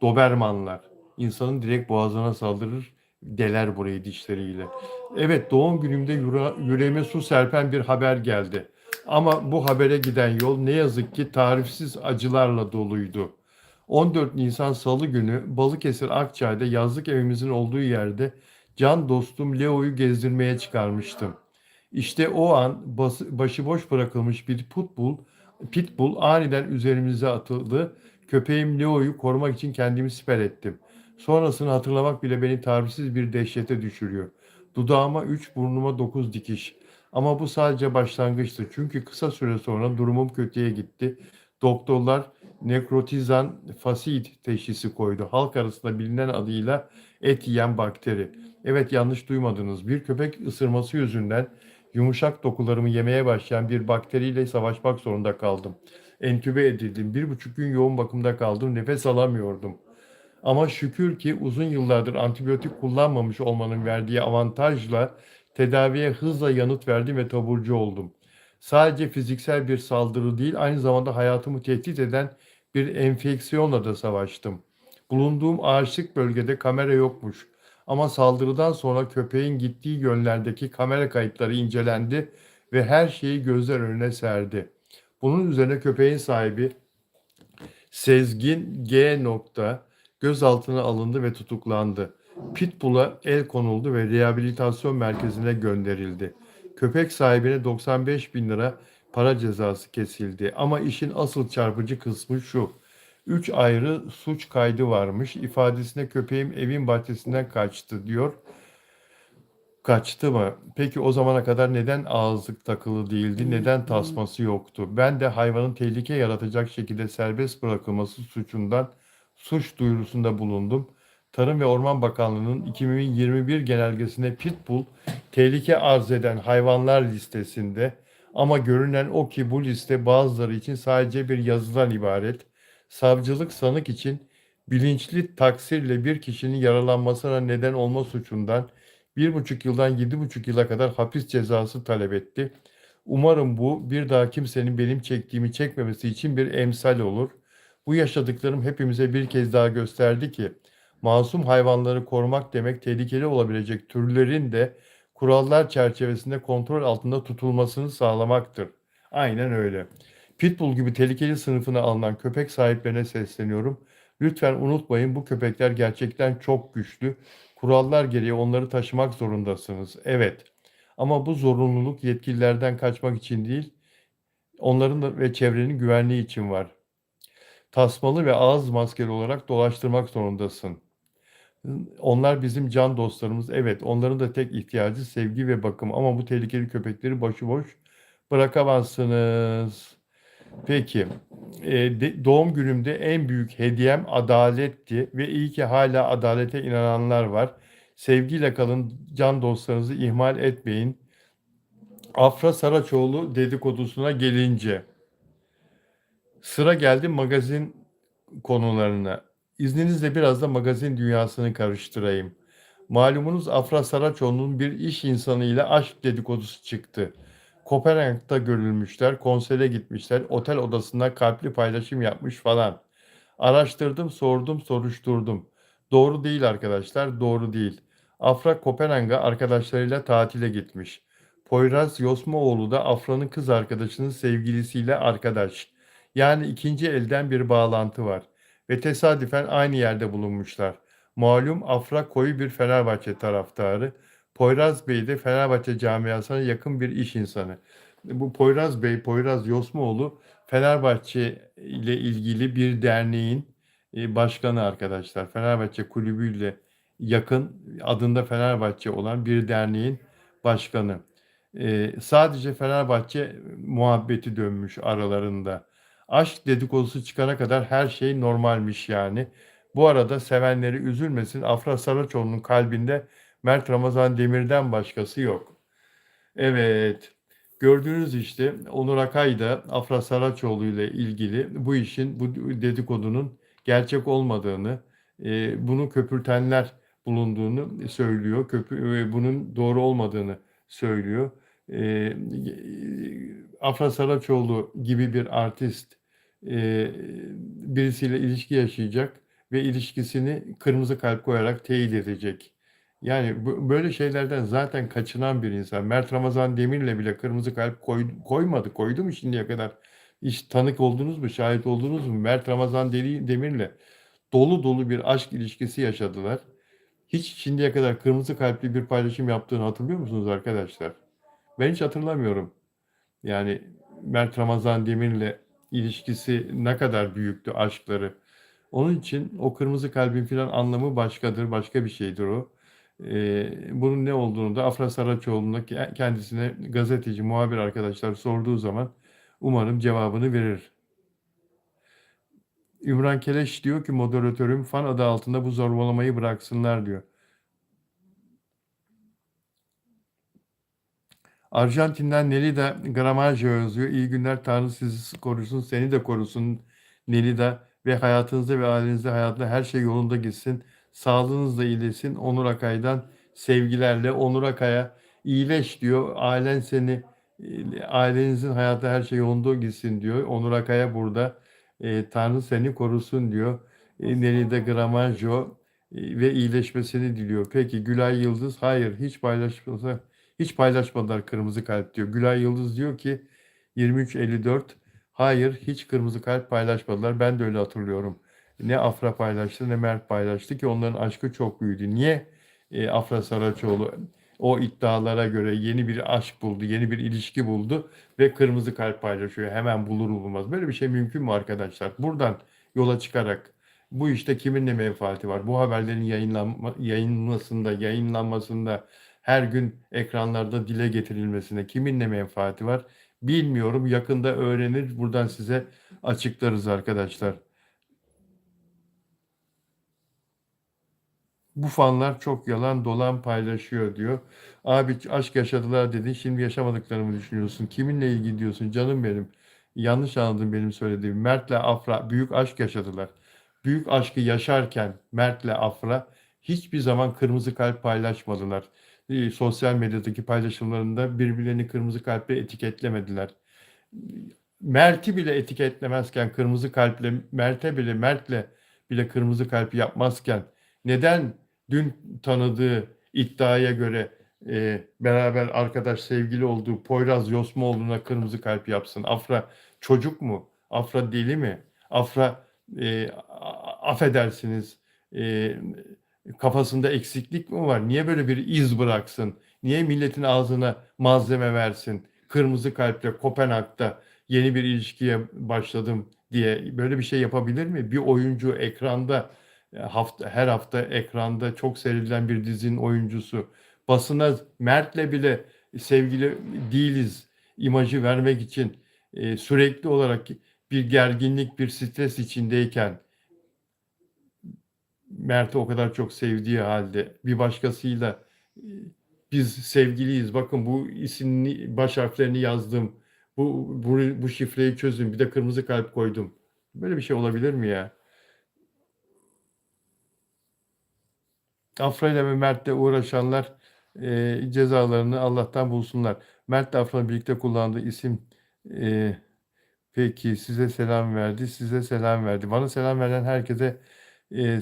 A: dobermanlar, insanın direkt boğazına saldırır, deler burayı dişleriyle. Evet, doğum günümde yüreğime su serpen bir haber geldi. Ama bu habere giden yol ne yazık ki tarifsiz acılarla doluydu. 14 Nisan Salı günü Balıkesir Akçay'da yazlık evimizin olduğu yerde can dostum Leo'yu gezdirmeye çıkarmıştım. İşte o an başıboş bırakılmış bir pitbull aniden üzerimize atıldı. Köpeğim Leo'yu korumak için kendimi siper ettim. Sonrasını hatırlamak bile beni tarifsiz bir dehşete düşürüyor. Dudağıma 3, burnuma 9 dikiş. Ama bu sadece başlangıçtı. Çünkü kısa süre sonra durumum kötüye gitti. Doktorlar nekrotizan fasit teşhisi koydu. Halk arasında bilinen adıyla et yiyen bakteri. Evet, yanlış duymadınız. Bir köpek ısırması yüzünden yumuşak dokularımı yemeye başlayan bir bakteriyle savaşmak zorunda kaldım. Entübe edildim. 1,5 gün yoğun bakımda kaldım. Nefes alamıyordum. Ama şükür ki uzun yıllardır antibiyotik kullanmamış olmanın verdiği avantajla tedaviye hızla yanıt verdim ve taburcu oldum. Sadece fiziksel bir saldırı değil, aynı zamanda hayatımı tehdit eden bir enfeksiyonla da savaştım. Bulunduğum ağaçlık bölgede kamera yokmuş. Ama saldırıdan sonra köpeğin gittiği yönlerdeki kamera kayıtları incelendi ve her şeyi gözler önüne serdi. Bunun üzerine köpeğin sahibi Sezgin G. gözaltına alındı ve tutuklandı. Pitbull'a el konuldu ve rehabilitasyon merkezine gönderildi. Köpek sahibine 95 bin lira para cezası kesildi. Ama işin asıl çarpıcı kısmı şu. 3 ayrı suç kaydı varmış. İfadesine köpeğim evin bahçesinden kaçtı diyor. Kaçtı mı? Peki o zamana kadar neden ağızlık takılı değildi? Neden tasması yoktu? Ben de hayvanın tehlike yaratacak şekilde serbest bırakılması suçundan suç duyurusunda bulundum. Tarım ve Orman Bakanlığı'nın 2021 genelgesinde pitbull tehlike arz eden hayvanlar listesinde, ama görünen o ki bu liste bazıları için sadece bir yazıdan ibaret. Savcılık sanık için bilinçli taksirle bir kişinin yaralanmasına neden olma suçundan 1,5 yıldan 7,5 yıla kadar hapis cezası talep etti. Umarım bu bir daha kimsenin benim çektiğimi çekmemesi için bir emsal olur. Bu yaşadıklarım hepimize bir kez daha gösterdi ki masum hayvanları korumak demek tehlikeli olabilecek türlerin de kurallar çerçevesinde kontrol altında tutulmasını sağlamaktır. Aynen öyle. Pitbull gibi tehlikeli sınıfına alınan köpek sahiplerine sesleniyorum. Lütfen unutmayın, bu köpekler gerçekten çok güçlü. Kurallar gereği onları taşımak zorundasınız. Evet. Ama bu zorunluluk yetkililerden kaçmak için değil, onların da ve çevrenin güvenliği için var. Tasmalı ve ağız maskeli olarak dolaştırmak zorundasın. Onlar bizim can dostlarımız. Evet, onların da tek ihtiyacı sevgi ve bakım. Ama bu tehlikeli köpekleri başıboş bırakamazsınız. Peki, doğum günümde en büyük hediyem adaletti ve iyi ki hala adalete inananlar var. Sevgiyle kalın, can dostlarınızı ihmal etmeyin. Afra Saraçoğlu dedikodusuna gelince, sıra geldi magazin konularına. İzninizle biraz da magazin dünyasını karıştırayım. Malumunuz Afra Saraçoğlu'nun bir iş insanıyla aşk dedikodusu çıktı. Kopenhag'da görülmüşler, konsere gitmişler, otel odasında kalpli paylaşım yapmış falan. Araştırdım, sordum, soruşturdum. Doğru değil arkadaşlar, doğru değil. Afra Kopenhag'a arkadaşlarıyla tatile gitmiş. Poyraz Yosmaoğlu da Afra'nın kız arkadaşının sevgilisiyle arkadaş. Yani ikinci elden bir bağlantı var. Ve tesadüfen aynı yerde bulunmuşlar. Malum Afra koyu bir Fenerbahçe taraftarı. Poyraz Bey de Fenerbahçe camiasına yakın bir iş insanı. Bu Poyraz Bey, Poyraz Yosmaoğlu Fenerbahçe ile ilgili bir derneğin başkanı arkadaşlar. Fenerbahçe kulübüyle yakın, adında Fenerbahçe olan bir derneğin başkanı. Sadece Fenerbahçe muhabbeti dönmüş aralarında. Aşk dedikodusu çıkana kadar her şey normalmiş yani. Bu arada sevenleri üzülmesin. Afra Saraçoğlu'nun kalbinde Mert Ramazan Demir'den başkası yok. Evet. Gördüğünüz işte Onur Akay da Afra Saraçoğlu ile ilgili bu işin, bu dedikodunun gerçek olmadığını, bunu köpürtenler bulunduğunu söylüyor. Bunun doğru olmadığını söylüyor. E, Afra Saraçoğlu gibi bir artist birisiyle ilişki yaşayacak ve ilişkisini kırmızı kalp koyarak teyit edecek. Yani böyle şeylerden zaten kaçınan bir insan. Mert Ramazan Demir'le bile kırmızı kalp koymadı. Koydu mu şimdiye kadar? Hiç tanık oldunuz mu? Şahit oldunuz mu? Mert Ramazan Demir'le dolu dolu bir aşk ilişkisi yaşadılar. Hiç şimdiye kadar kırmızı kalpli bir paylaşım yaptığını hatırlıyor musunuz arkadaşlar? Ben hiç hatırlamıyorum. Yani Mert Ramazan Demir'le ilişkisi ne kadar büyüktü aşkları. Onun için o kırmızı kalbin filan anlamı başkadır, başka bir şeydir o. Bunun ne olduğunu da Afra Saraçoğlu'na kendisine gazeteci, muhabir arkadaşlar sorduğu zaman umarım cevabını verir. Ümran Keleş diyor ki moderatörüm fan adı altında bu zorbalamayı bıraksınlar diyor. Arjantin'den Nelida Gramajo yazıyor. İyi günler, Tanrı sizi korusun, seni de korusun Nelida ve hayatınızda ve ailenizde hayatında her şey yolunda gitsin. Sağlığınız da iyileşsin. Onur Akay'dan sevgilerle. Onur Akay'a iyileş diyor. Ailenizin hayatta her şey yolunda gitsin diyor. Onur Akay'a burada Tanrı seni korusun diyor. Nelida Gramajo ve iyileşmesini diliyor. Peki Gülay Yıldız, hayır hiç paylaşmadılar kırmızı kalp diyor. Gülay Yıldız diyor ki 23.54, hayır hiç kırmızı kalp paylaşmadılar. Ben de öyle hatırlıyorum. Ne Afra paylaştı ne Mert paylaştı ki onların aşkı çok büyüdü. Niye Afra Saraçoğlu o iddialara göre yeni bir aşk buldu, yeni bir ilişki buldu ve kırmızı kalp paylaşıyor. Hemen bulur bulmaz. Böyle bir şey mümkün mü arkadaşlar? Buradan yola çıkarak bu işte kimin ne menfaati var? Bu haberlerin yayınlanmasında her gün ekranlarda dile getirilmesine kimin ne menfaati var bilmiyorum. Yakında öğrenir. Buradan size açıklarız arkadaşlar. Bu fanlar çok yalan dolan paylaşıyor diyor. Abi aşk yaşadılar dedin. Şimdi yaşamadıklarını mı düşünüyorsun? Kiminle ilgili diyorsun canım benim? Yanlış anladın benim söylediğim. Mert'le Afra büyük aşk yaşadılar. Büyük aşkı yaşarken Mert'le Afra hiçbir zaman kırmızı kalp paylaşmadılar. Sosyal medyadaki paylaşımlarında birbirlerini kırmızı kalple etiketlemediler. Mert'i bile etiketlemezken kırmızı kalple Mert'le bile kırmızı kalp yapmazken neden dün tanıdığı iddiaya göre beraber arkadaş sevgili olduğu Poyraz Yosmoğlu'na kırmızı kalp yapsın? Afra çocuk mu? Afra deli mi? Afra affedersiniz e, kafasında eksiklik mi var? Niye böyle bir iz bıraksın? Niye milletin ağzına malzeme versin? Kırmızı kalple Kopenhag'da yeni bir ilişkiye başladım diye böyle bir şey yapabilir mi? Bir oyuncu ekranda her hafta ekranda çok seyredilen bir dizinin oyuncusu basına Mert'le bile sevgili değiliz imajı vermek için sürekli olarak bir gerginlik, bir stres içindeyken Mert'i o kadar çok sevdiği halde bir başkasıyla biz sevgiliyiz. Bakın bu isimli baş harflerini yazdım. Bu şifreyi çözün. Bir de kırmızı kalp koydum. Böyle bir şey olabilir mi ya? Afra ile ve Mert'le uğraşanlar cezalarını Allah'tan bulsunlar. Mert de Afra'nın birlikte kullandığı isim peki size selam verdi. Size selam verdi. Bana selam veren herkese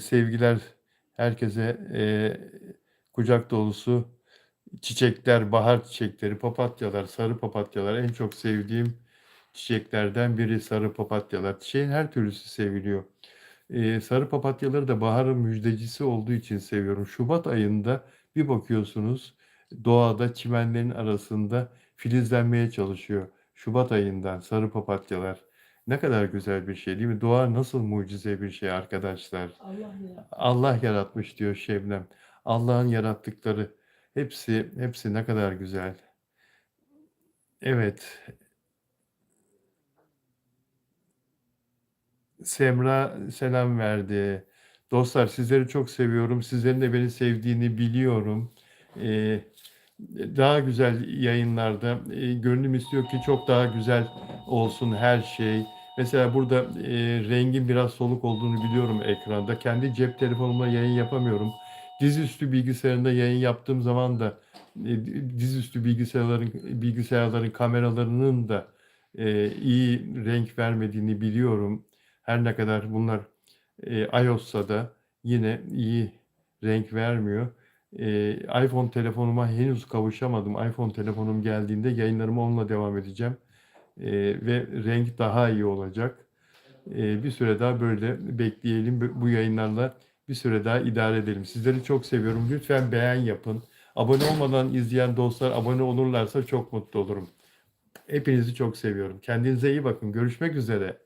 A: sevgiler. Herkese kucak dolusu çiçekler, bahar çiçekleri, papatyalar, sarı papatyalar en çok sevdiğim çiçeklerden biri sarı papatyalar. Çiçeğin her türlüsü seviliyor. Sarı papatyaları da baharın müjdecisi olduğu için seviyorum. Şubat ayında bir bakıyorsunuz doğada çimenlerin arasında filizlenmeye çalışıyor. Şubat ayından sarı papatyalar. Ne kadar güzel bir şey değil mi? Doğa nasıl mucize bir şey arkadaşlar. Allah yaratmış diyor Şebnem. Allah'ın yarattıkları hepsi ne kadar güzel. Evet, Semra selam verdi. Dostlar sizleri çok seviyorum. Sizlerin de beni sevdiğini biliyorum. Ee, daha güzel yayınlarda gönlüm istiyor ki çok daha güzel olsun her şey. Mesela burada rengin biraz soluk olduğunu biliyorum ekranda. Kendi cep telefonumla yayın yapamıyorum. Dizüstü bilgisayarında yayın yaptığım zaman da dizüstü bilgisayarların kameralarının da iyi renk vermediğini biliyorum. Her ne kadar bunlar iOS'sa da yine iyi renk vermiyor. iPhone telefonuma henüz kavuşamadım. iPhone telefonum geldiğinde yayınlarıma onunla devam edeceğim. Ve renk daha iyi olacak. Bir süre daha böyle bekleyelim. Bu yayınlarla bir süre daha idare edelim. Sizleri çok seviyorum. Lütfen beğen yapın. Abone olmadan izleyen dostlar abone olurlarsa çok mutlu olurum. Hepinizi çok seviyorum. Kendinize iyi bakın. Görüşmek üzere.